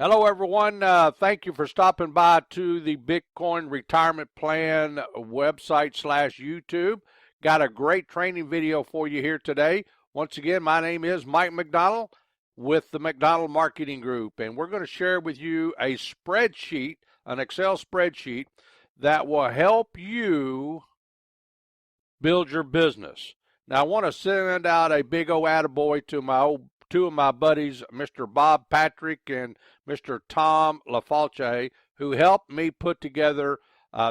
Hello, everyone. Thank you for stopping by to the Bitcoin Retirement Plan website / YouTube. Got a great training video for you here today. Once again, my name is Mike McDonald with the McDonald Marketing Group, and we're going to share with you a spreadsheet, an Excel spreadsheet that will help you build your business. Now, I want to send out a big old attaboy to two of my buddies, Mr. Bob Patrick and Mr. Tom LaFalce, who helped me put together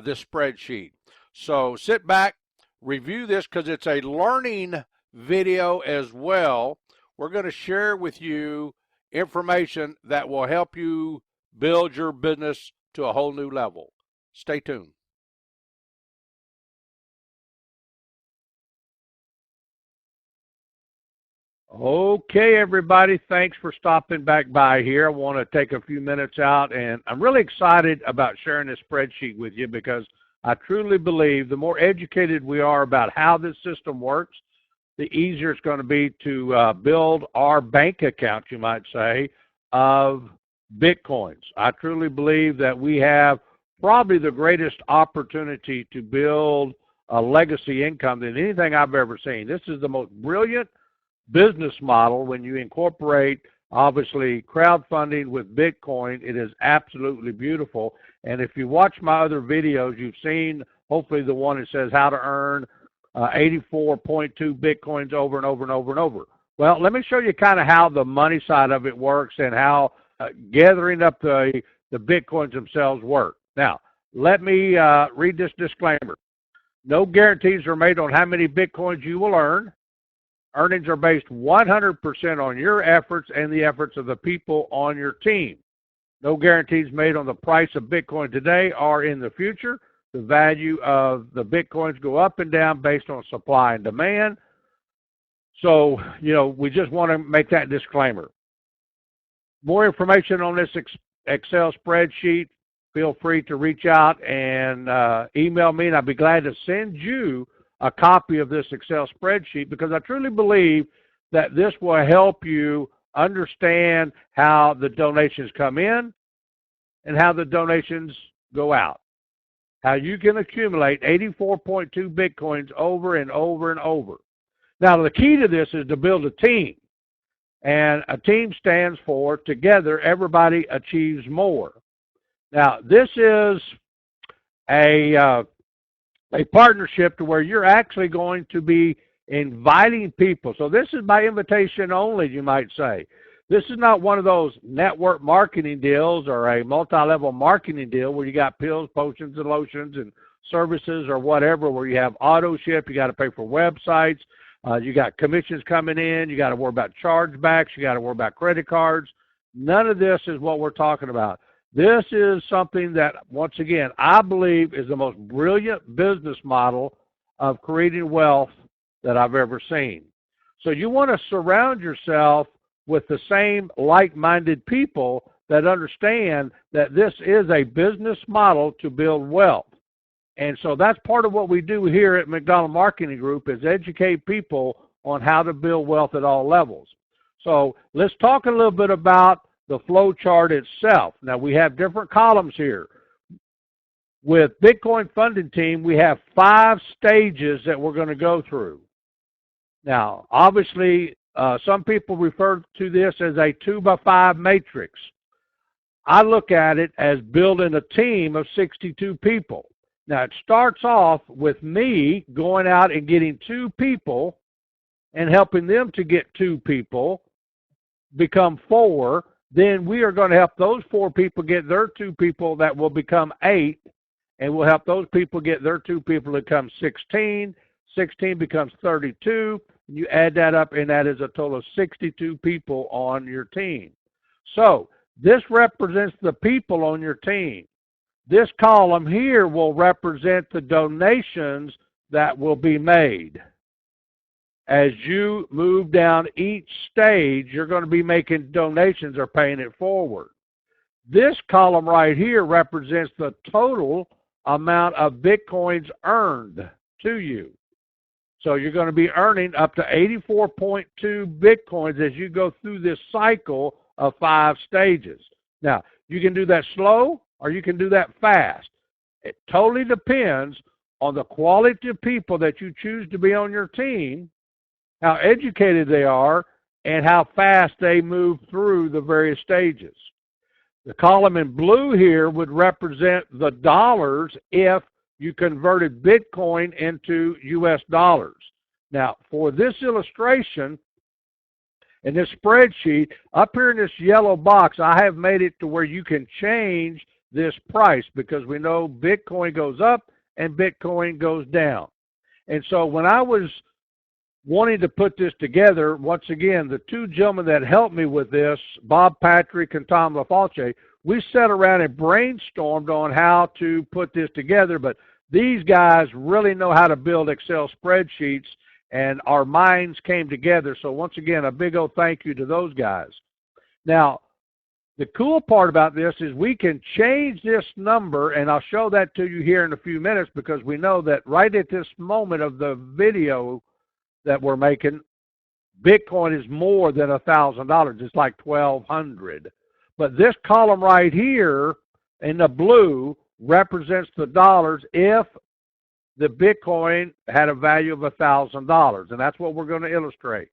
this spreadsheet. So sit back, review this because it's a learning video as well. We're going to share with you information that will help you build your business to a whole new level. Stay tuned. Okay, everybody, thanks for stopping back by here. I want to take a few minutes out, and I'm really excited about sharing this spreadsheet with you because I truly believe the more educated we are about how this system works, the easier it's going to be to build our bank account, you might say, of Bitcoins. I truly believe that we have probably the greatest opportunity to build a legacy income than anything I've ever seen. This is the most brilliant business model when you incorporate obviously crowdfunding with Bitcoin. It is absolutely beautiful. And if you watch my other videos, you've seen hopefully the one that says how to earn 84.2 Bitcoins over and over and over and over. Well, let me show you kind of how the money side of it works and how gathering up the Bitcoins themselves work. Now, let me read this disclaimer. No guarantees are made on how many Bitcoins you will earn. Earnings are based 100% on your efforts and the efforts of the people on your team. No guarantees made on the price of Bitcoin today or in the future. The value of the Bitcoins go up and down based on supply and demand. So, we just want to make that disclaimer. More information on this Excel spreadsheet, feel free to reach out and email me, and I'd be glad to send you a copy of this Excel spreadsheet because I truly believe that this will help you understand how the donations come in and how the donations go out. How you can accumulate 84.2 Bitcoins over and over and over. Now, the key to this is to build a team. And a team stands for together, everybody achieves more. Now, this is a partnership to where you're actually going to be inviting people. So this is by invitation only, you might say. This is not one of those network marketing deals or a multi-level marketing deal where you got pills, potions, and lotions and services or whatever, where you have auto ship, you got to pay for websites, you got commissions coming in, you got to worry about chargebacks, you got to worry about credit cards. None of this is what we're talking about. This is something that, once again, I believe is the most brilliant business model of creating wealth that I've ever seen. So you want to surround yourself with the same like-minded people that understand that this is a business model to build wealth. And so that's part of what we do here at McDonald Marketing Group is educate people on how to build wealth at all levels. So let's talk a little bit about the flow chart itself. Now, we have different columns here. With Bitcoin Funding Team, we have 5 stages that we're going to go through. Now, obviously, some people refer to this as a 2x5 matrix. I look at it as building a team of 62 people. Now, it starts off with me going out and getting 2 people and helping them to get 2 people, become 4. Then we are going to help those 4 people get their 2 people that will become 8, and we'll help those people get their 2 people to become 16. 16 becomes 32. You add that up, and that is a total of 62 people on your team. So this represents the people on your team. This column here will represent the donations that will be made. As you move down each stage, you're going to be making donations or paying it forward. This column right here represents the total amount of Bitcoins earned to you. So you're going to be earning up to 84.2 Bitcoins as you go through this cycle of 5 stages. Now, you can do that slow or you can do that fast. It totally depends on the quality of people that you choose to be on your team, how educated they are, and how fast they move through the various stages. The column in blue here would represent the dollars if you converted Bitcoin into US dollars. Now, for this illustration, in this spreadsheet, up here in this yellow box, I have made it to where you can change this price because we know Bitcoin goes up and Bitcoin goes down. And so when I was wanting to put this together, once again, the two gentlemen that helped me with this, Bob Patrick and Tom LaFalce, we sat around and brainstormed on how to put this together, but these guys really know how to build Excel spreadsheets, and our minds came together. So once again, a big old thank you to those guys. Now, the cool part about this is we can change this number, and I'll show that to you here in a few minutes because we know that right at this moment of the video that we're making, Bitcoin is more than $1,000. It's like $1,200. But this column right here in the blue represents the dollars if the Bitcoin had a value of $1,000, and that's what we're going to illustrate.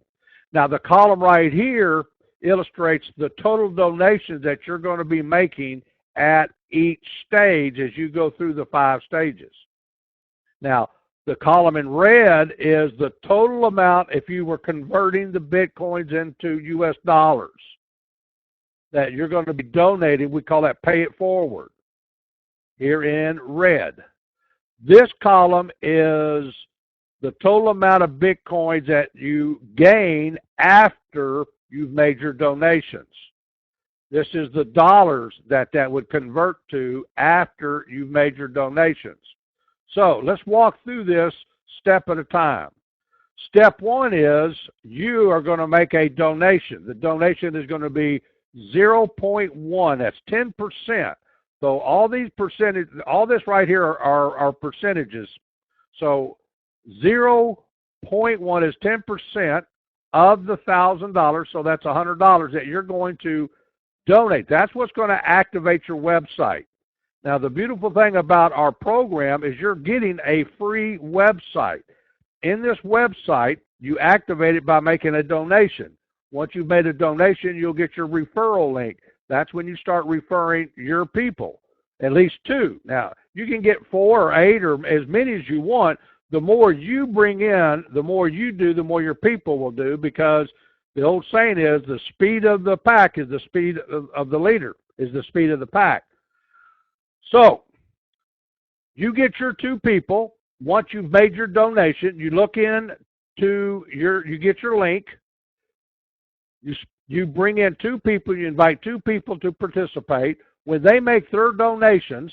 Now, the column right here illustrates the total donations that you're going to be making at each stage as you go through the 5 stages. Now, the column in red is the total amount if you were converting the Bitcoins into US dollars that you're going to be donating. We call that pay it forward here in red. This column is the total amount of Bitcoins that you gain after you've made your donations. This is the dollars that would convert to after you've made your donations. So let's walk through this step at a time. Step 1 is you are going to make a donation. The donation is going to be 0.1. That's 10%. So all these percentage, all this right here are percentages. So 0.1 is 10% of the $1,000. So that's $100 that you're going to donate. That's what's going to activate your website. Now, the beautiful thing about our program is you're getting a free website. In this website, you activate it by making a donation. Once you've made a donation, you'll get your referral link. That's when you start referring your people, at least 2. Now, you can get 4 or 8 or as many as you want. The more you bring in, the more you do, the more your people will do, because the old saying is the speed of the pack is the speed of the leader, is the speed of the pack. So, you get your 2 people. Once you've made your donation, you look in to you get your link. You bring in 2 people, you invite 2 people to participate. When they make their donations,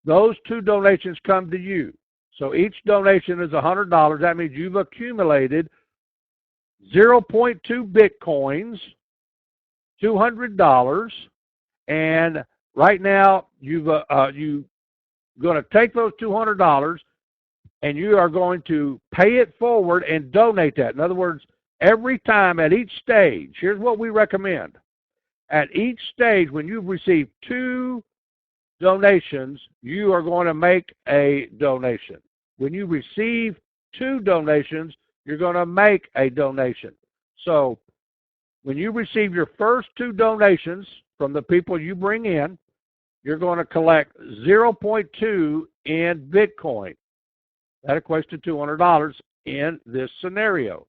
those 2 donations come to you. So each donation is $100. That means you've accumulated 0.2 Bitcoins, $200, and right now you're going to take those $200 and you are going to pay it forward and donate that. In other words, every time at each stage, here's what we recommend. At each stage, when you've received 2 donations, you are going to make a donation. When you receive 2 donations, you're going to make a donation. So when you receive your first 2 donations from the people you bring in, you're going to collect 0.2 in Bitcoin. That equates to $200 in this scenario.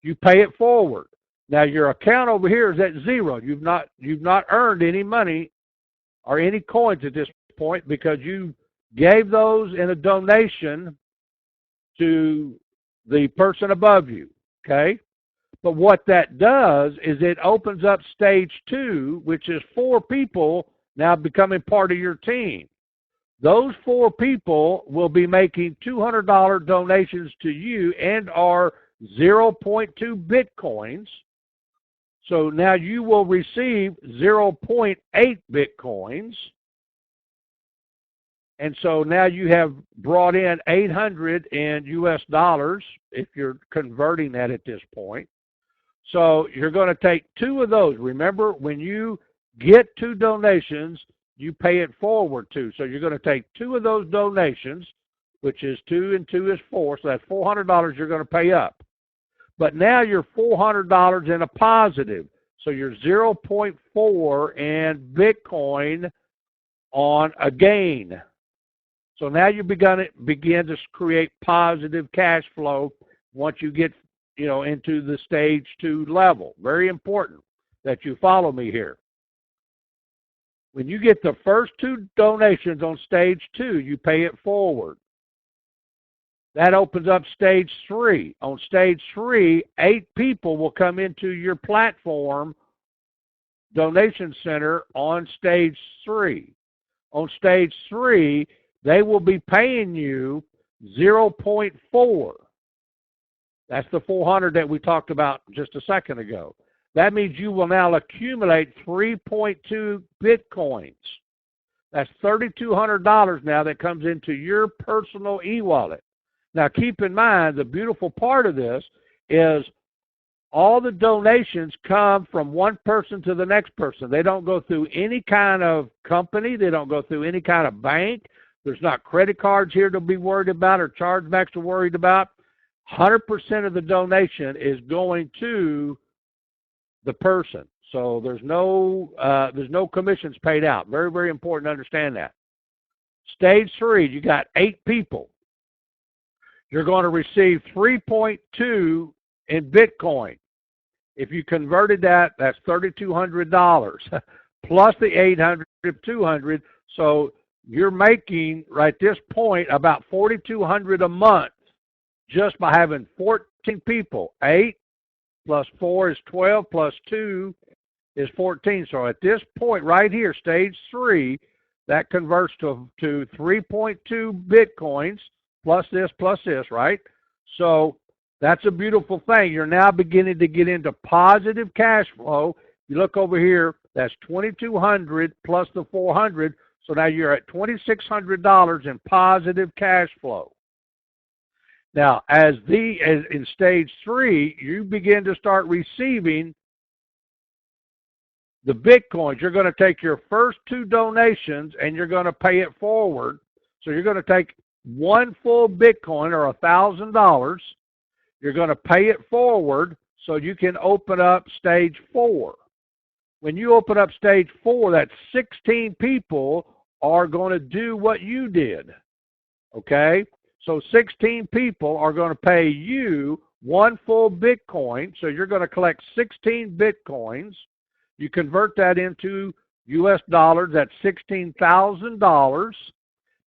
You pay it forward. Now your account over here is at 0. You've not earned any money or any coins at this point because you gave those in a donation to the person above you, okay? But what that does is it opens up stage 2, which is 4 people now becoming part of your team. Those 4 people will be making $200 donations to you and are 0.2 Bitcoins. So now you will receive 0.8 Bitcoins. And so now you have brought in 800 in US dollars if you're converting that at this point. So you're going to take 2 of those. Remember, when you get 2 donations, you pay it forward to. So you're going to take 2 of those donations, which is 2 and 2 is 4, so that's $400 you're going to pay up. But now you're $400 in a positive. So you're 0.4 in Bitcoin on a gain. So now you begin to create positive cash flow once you get, into the stage 2 level. Very important that you follow me here. When you get the first 2 donations on stage 2, you pay it forward. That opens up stage 3. On stage 3, 8 people will come into your platform donation center on stage 3. On stage 3, they will be paying you 0.4. That's the 400 that we talked about just a second ago. That means you will now accumulate 3.2 Bitcoins. That's $3,200 now that comes into your personal e-wallet. Now keep in mind, the beautiful part of this is all the donations come from one person to the next person. They don't go through any kind of company. They don't go through any kind of bank. There's not credit cards here to be worried about or chargebacks to be worried about. 100% of the donation is going to the person. So there's no commissions paid out. Very, very important to understand that. Stage 3, you got 8 people. You're going to receive 3.2 in Bitcoin. If you converted that, that's $3,200 plus the 800, 200. So you're making, right at this point, about $4,200 a month just by having 14 people. 8 plus 4 is 12, plus 2 is 14. So at this point right here, stage 3, that converts to 3.2 Bitcoins plus this, right? So that's a beautiful thing. You're now beginning to get into positive cash flow. You look over here, that's $2,200 plus the 400. So now you're at $2,600 in positive cash flow. Now, as in stage 3, you begin to start receiving the Bitcoins. You're going to take your first 2 donations and you're going to pay it forward. So you're going to take 1 full Bitcoin or $1,000. You're going to pay it forward so you can open up stage 4. When you open up stage 4, that's 16 people are going to do what you did. Okay? So 16 people are going to pay you 1 full Bitcoin. So you're going to collect 16 Bitcoins. You convert that into US dollars. That's $16,000.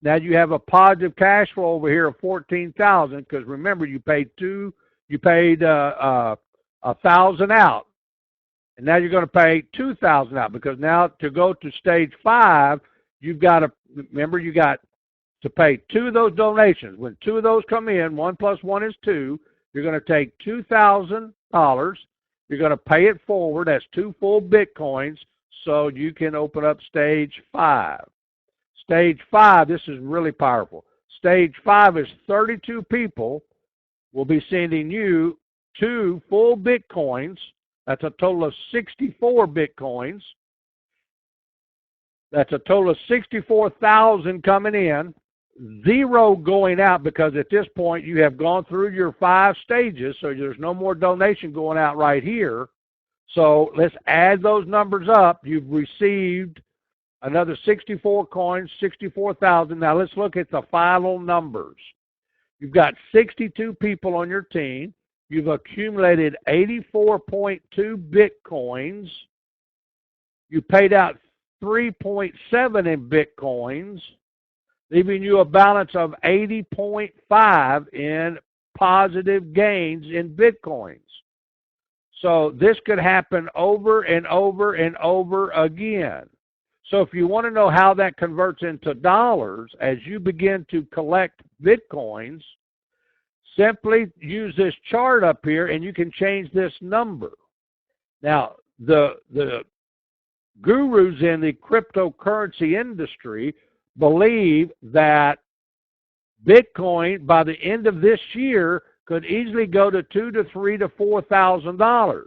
Now you have a positive cash flow over here of $14,000 because remember you paid $1,000 out, and now you're going to pay $2,000 out because now to go to stage 5, you've got to remember you got to pay 2 of those donations. When 2 of those come in, 1 plus 1 is 2. You're going to take $2,000. You're going to pay it forward. That's 2 full Bitcoins, so you can open up stage 5. Stage 5, this is really powerful. Stage 5 is 32 people will be sending you 2 full Bitcoins. That's a total of 64 Bitcoins. That's a total of 64,000 coming in, 0 going out because at this point you have gone through your 5 stages, so there's no more donation going out right here. So let's add those numbers up. You've received another 64 coins, 64,000. Now let's look at the final numbers. You've got 62 people on your team. You've accumulated 84.2 Bitcoins. You paid out 3.7 in Bitcoins, leaving you a balance of 80.5 in positive gains in Bitcoins. So this could happen over and over and over again. So if you want to know how that converts into dollars as you begin to collect Bitcoins, simply use this chart up here and you can change this number. Now, the gurus in the cryptocurrency industry believe that Bitcoin by the end of this year could easily go to $2,000 to $3,000 to $4,000.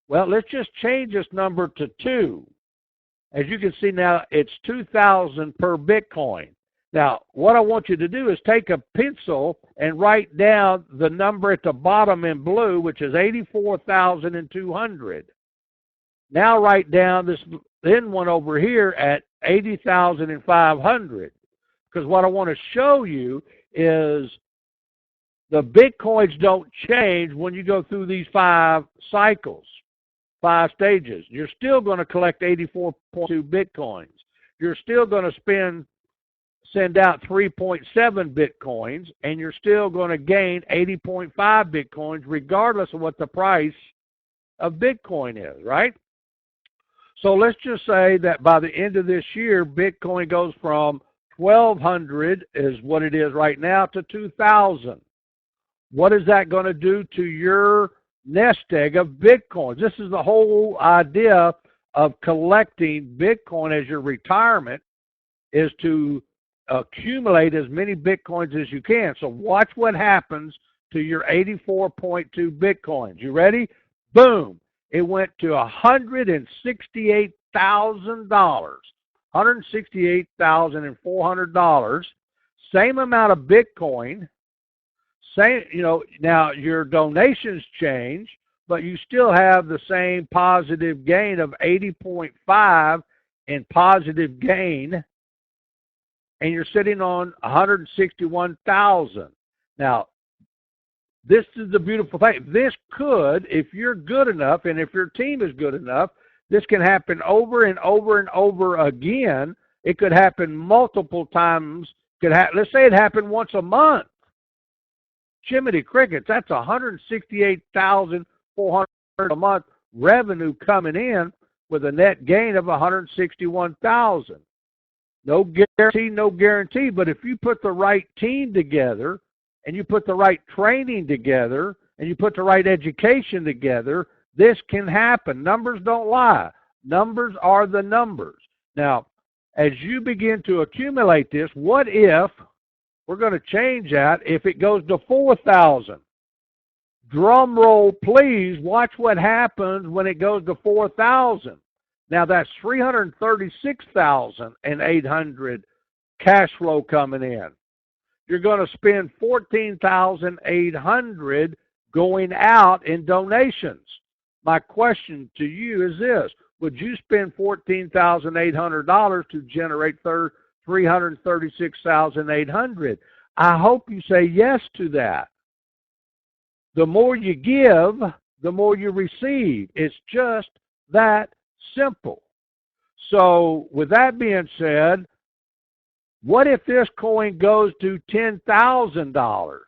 Well, let's just change this number to 2. As you can see now, it's 2,000 per Bitcoin. Now, what I want you to do is take a pencil and write down the number at the bottom in blue, which is 84,200. Now write down this thin one over here at 80,500. Because what I want to show you is the Bitcoins don't change when you go through these 5 cycles, 5 stages. You're still going to collect 84.2 Bitcoins. You're still going to send out 3.7 Bitcoins, and you're still going to gain 80.5 Bitcoins regardless of what the price of Bitcoin is, right? So let's just say that by the end of this year, Bitcoin goes from 1,200 is what it is right now to 2,000. What is that going to do to your nest egg of Bitcoins? This is the whole idea of collecting Bitcoin as your retirement, is to accumulate as many Bitcoins as you can. So watch what happens to your 84.2 Bitcoins. You ready? Boom. It went to $168,000. $168,400. Same amount of Bitcoin. Same, now your donations change, but you still have the same positive gain of 80.5 in positive gain, and you're sitting on 161,000. Now, this is the beautiful thing. This could, if you're good enough, and if your team is good enough, this can happen over and over and over again. It could happen multiple times. Let's say it happened once a month. Jiminy crickets, that's 168,400 a month revenue coming in with a net gain of 161,000. No guarantee, but if you put the right team together and you put the right training together and you put the right education together, this can happen. Numbers don't lie. Numbers are the numbers. Now, as you begin to accumulate this, what if we're going to change that if it goes to 4,000? Drum roll, please. Watch what happens when it goes to 4,000. Now, that's 336,800 cash flow coming in. You're going to spend 14,800 going out in donations. My question to you is this: would you spend $14,800 to generate 336,800? I hope you say yes to that. The more you give, the more you receive. It's just that simple. So with that being said, what if this coin goes to $10,000?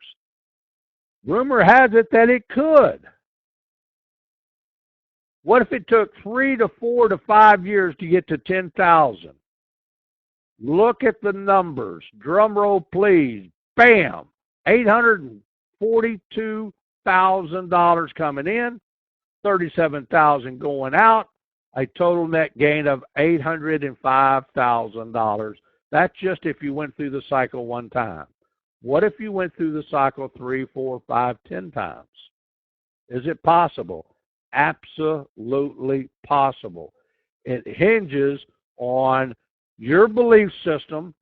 Rumor has it that it could. What if it took 3 to 4 to 5 years to get to 10,000? Look at the numbers. Drum roll, please. Bam! $842,000 coming in, $37,000 going out, a total net gain of $805,000. That's just if you went through the cycle one time. What if you went through the cycle 3, 4, 5, 10 times? Is it possible? Absolutely possible. It hinges on your belief system,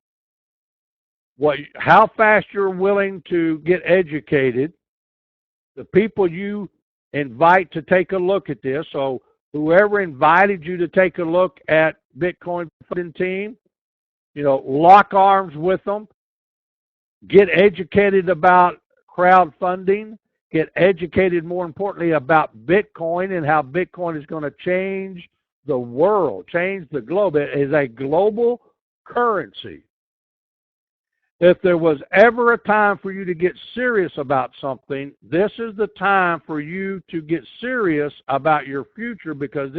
how fast you're willing to get educated, the people you invite to take a look at this. So whoever invited you to take a look at Bitcoin Funding Team, lock arms with them, get educated about crowdfunding, get educated, more importantly, about Bitcoin and how Bitcoin is going to change the world, change the globe. It is a global currency. If there was ever a time for you to get serious about something, this is the time for you to get serious about your future, because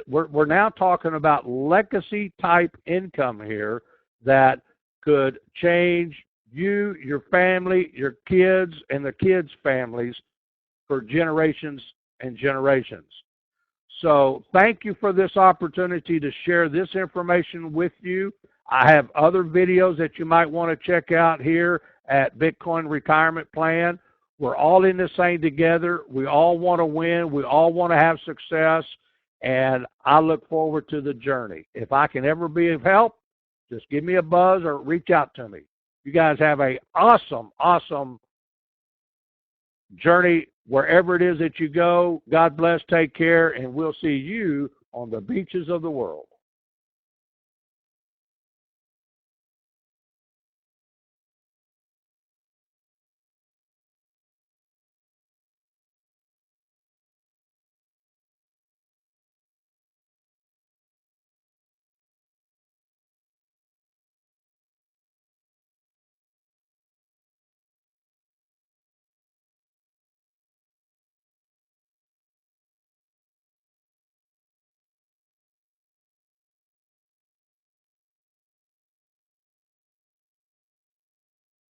we're now talking about legacy type income here that could change you, your family, your kids, and the kids' families for generations and generations. So thank you for this opportunity to share this information with you. I have other videos that you might want to check out here at Bitcoin Retirement Plan. We're all in this thing together. We all want to win. We all want to have success. and I look forward to the journey. If I can ever be of help, just give me a buzz or reach out to me. You guys have a awesome journey wherever it is that you go. God bless, take care, and we'll see you on the beaches of the world.